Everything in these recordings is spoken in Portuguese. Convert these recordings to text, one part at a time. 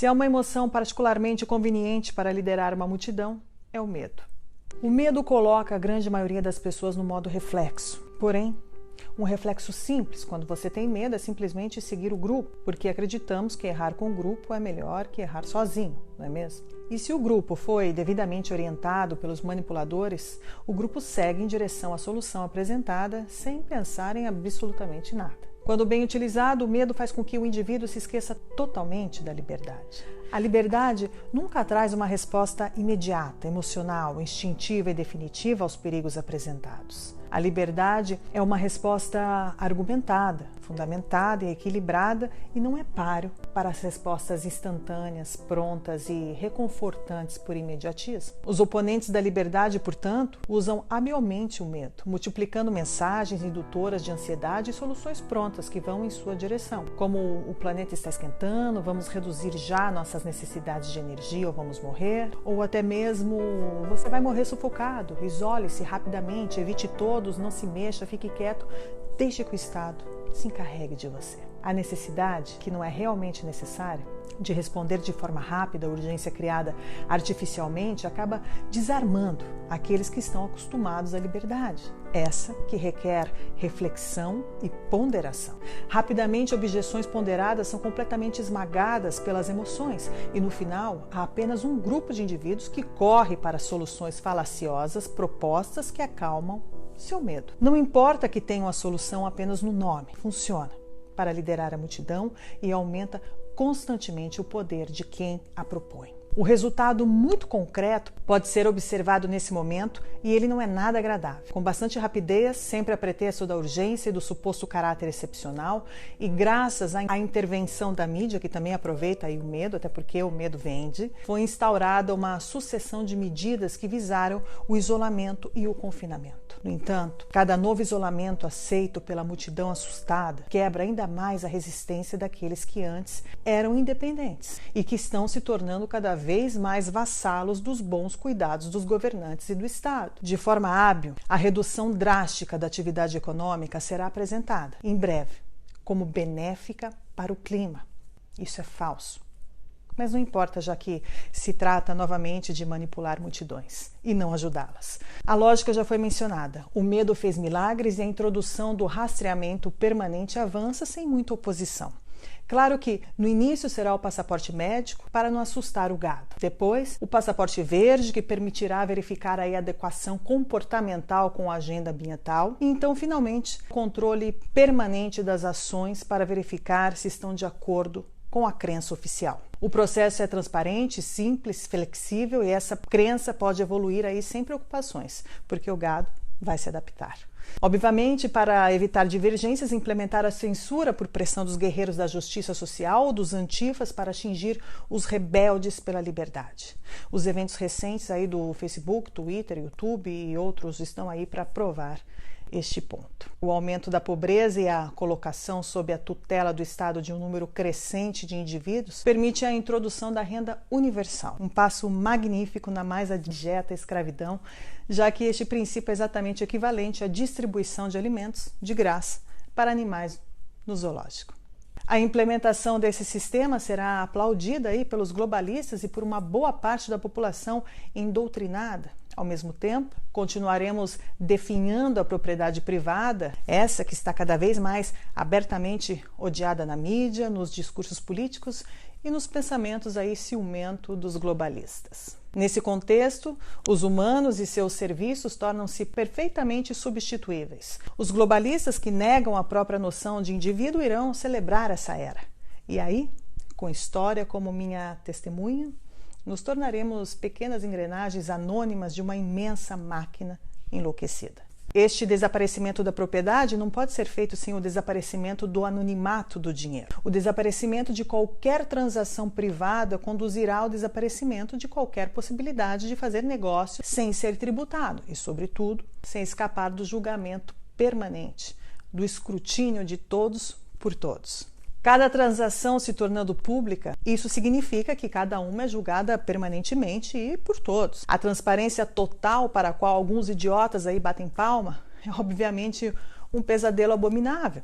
Se há uma emoção particularmente conveniente para liderar uma multidão, é o medo. O medo coloca a grande maioria das pessoas no modo reflexo. Porém, um reflexo simples, quando você tem medo, é simplesmente seguir o grupo, porque acreditamos que errar com o grupo é melhor que errar sozinho, não é mesmo? E se o grupo foi devidamente orientado pelos manipuladores, o grupo segue em direção à solução apresentada sem pensar em absolutamente nada. Quando bem utilizado, o medo faz com que o indivíduo se esqueça totalmente da liberdade. A liberdade nunca traz uma resposta imediata, emocional, instintiva e definitiva aos perigos apresentados. A liberdade é uma resposta argumentada, fundamentada e equilibrada e não é páreo para as respostas instantâneas, prontas e reconfortantes por imediatismo. Os oponentes da liberdade, portanto, usam habilmente o medo, multiplicando mensagens indutoras de ansiedade e soluções prontas que vão em sua direção, como o planeta está esquentando, vamos reduzir já nossas necessidades de energia ou vamos morrer, ou até mesmo você vai morrer sufocado, isole-se rapidamente, evite todos, não se mexa, fique quieto, deixe que o Estado se encarregue de você. A necessidade, que não é realmente necessária, de responder de forma rápida à urgência criada artificialmente, acaba desarmando aqueles que estão acostumados à liberdade. Essa que requer reflexão e ponderação. Rapidamente, objeções ponderadas são completamente esmagadas pelas emoções e, no final, há apenas um grupo de indivíduos que corre para soluções falaciosas, propostas que acalmam seu medo. Não importa que tenham a solução apenas no nome, funciona para liderar a multidão e aumenta constantemente o poder de quem a propõe. O resultado muito concreto pode ser observado nesse momento e ele não é nada agradável. Com bastante rapidez, sempre a pretexto da urgência e do suposto caráter excepcional e graças à intervenção da mídia, que também aproveita aí o medo, até porque o medo vende, foi instaurada uma sucessão de medidas que visaram o isolamento e o confinamento. No entanto, cada novo isolamento aceito pela multidão assustada quebra ainda mais a resistência daqueles que antes eram independentes e que estão se tornando cada vez mais vassalos dos bons cuidados dos governantes e do Estado. De forma hábil, a redução drástica da atividade econômica será apresentada, em breve, como benéfica para o clima. Isso é falso. Mas não importa, já que se trata novamente de manipular multidões e não ajudá-las. A lógica já foi mencionada. O medo fez milagres e a introdução do rastreamento permanente avança sem muita oposição. Claro que no início será o passaporte médico para não assustar o gado. Depois, o passaporte verde, que permitirá verificar a adequação comportamental com a agenda ambiental. E então, finalmente, o controle permanente das ações para verificar se estão de acordo com a crença oficial. O processo é transparente, simples, flexível e essa crença pode evoluir aí sem preocupações, porque o gado vai se adaptar. Obviamente, para evitar divergências, implementar a censura por pressão dos guerreiros da justiça social ou dos antifas para atingir os rebeldes pela liberdade. Os eventos recentes aí do Facebook, Twitter, YouTube e outros estão aí para provar este ponto. O aumento da pobreza e a colocação sob a tutela do Estado de um número crescente de indivíduos permite a introdução da renda universal, um passo magnífico na mais abjeta escravidão, já que este princípio é exatamente equivalente à distribuição de alimentos de graça para animais no zoológico. A implementação desse sistema será aplaudida aí pelos globalistas e por uma boa parte da população endoctrinada. Ao mesmo tempo, continuaremos definhando a propriedade privada, essa que está cada vez mais abertamente odiada na mídia, nos discursos políticos e nos pensamentos aí ciumento dos globalistas. Nesse contexto, os humanos e seus serviços tornam-se perfeitamente substituíveis. Os globalistas que negam a própria noção de indivíduo irão celebrar essa era. E aí, com história como minha testemunha, nos tornaremos pequenas engrenagens anônimas de uma imensa máquina enlouquecida. Este desaparecimento da propriedade não pode ser feito sem o desaparecimento do anonimato do dinheiro. O desaparecimento de qualquer transação privada conduzirá ao desaparecimento de qualquer possibilidade de fazer negócio sem ser tributado e, sobretudo, sem escapar do julgamento permanente, do escrutínio de todos por todos. Cada transação se tornando pública, isso significa que cada uma é julgada permanentemente e por todos. A transparência total para a qual alguns idiotas aí batem palma é obviamente um pesadelo abominável,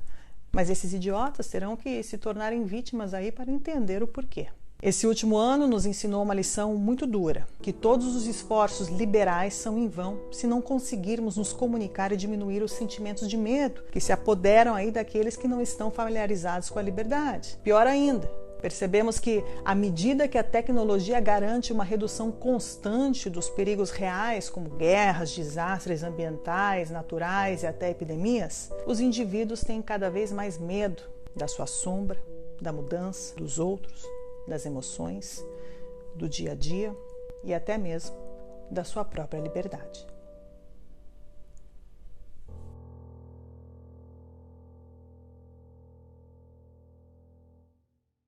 mas esses idiotas terão que se tornarem vítimas aí para entender o porquê. Esse último ano nos ensinou uma lição muito dura, que todos os esforços liberais são em vão se não conseguirmos nos comunicar e diminuir os sentimentos de medo que se apoderam aí daqueles que não estão familiarizados com a liberdade. Pior ainda, percebemos que, à medida que a tecnologia garante uma redução constante dos perigos reais, como guerras, desastres ambientais, naturais e até epidemias, os indivíduos têm cada vez mais medo da sua sombra, da mudança, dos outros, das emoções, do dia a dia e até mesmo da sua própria liberdade.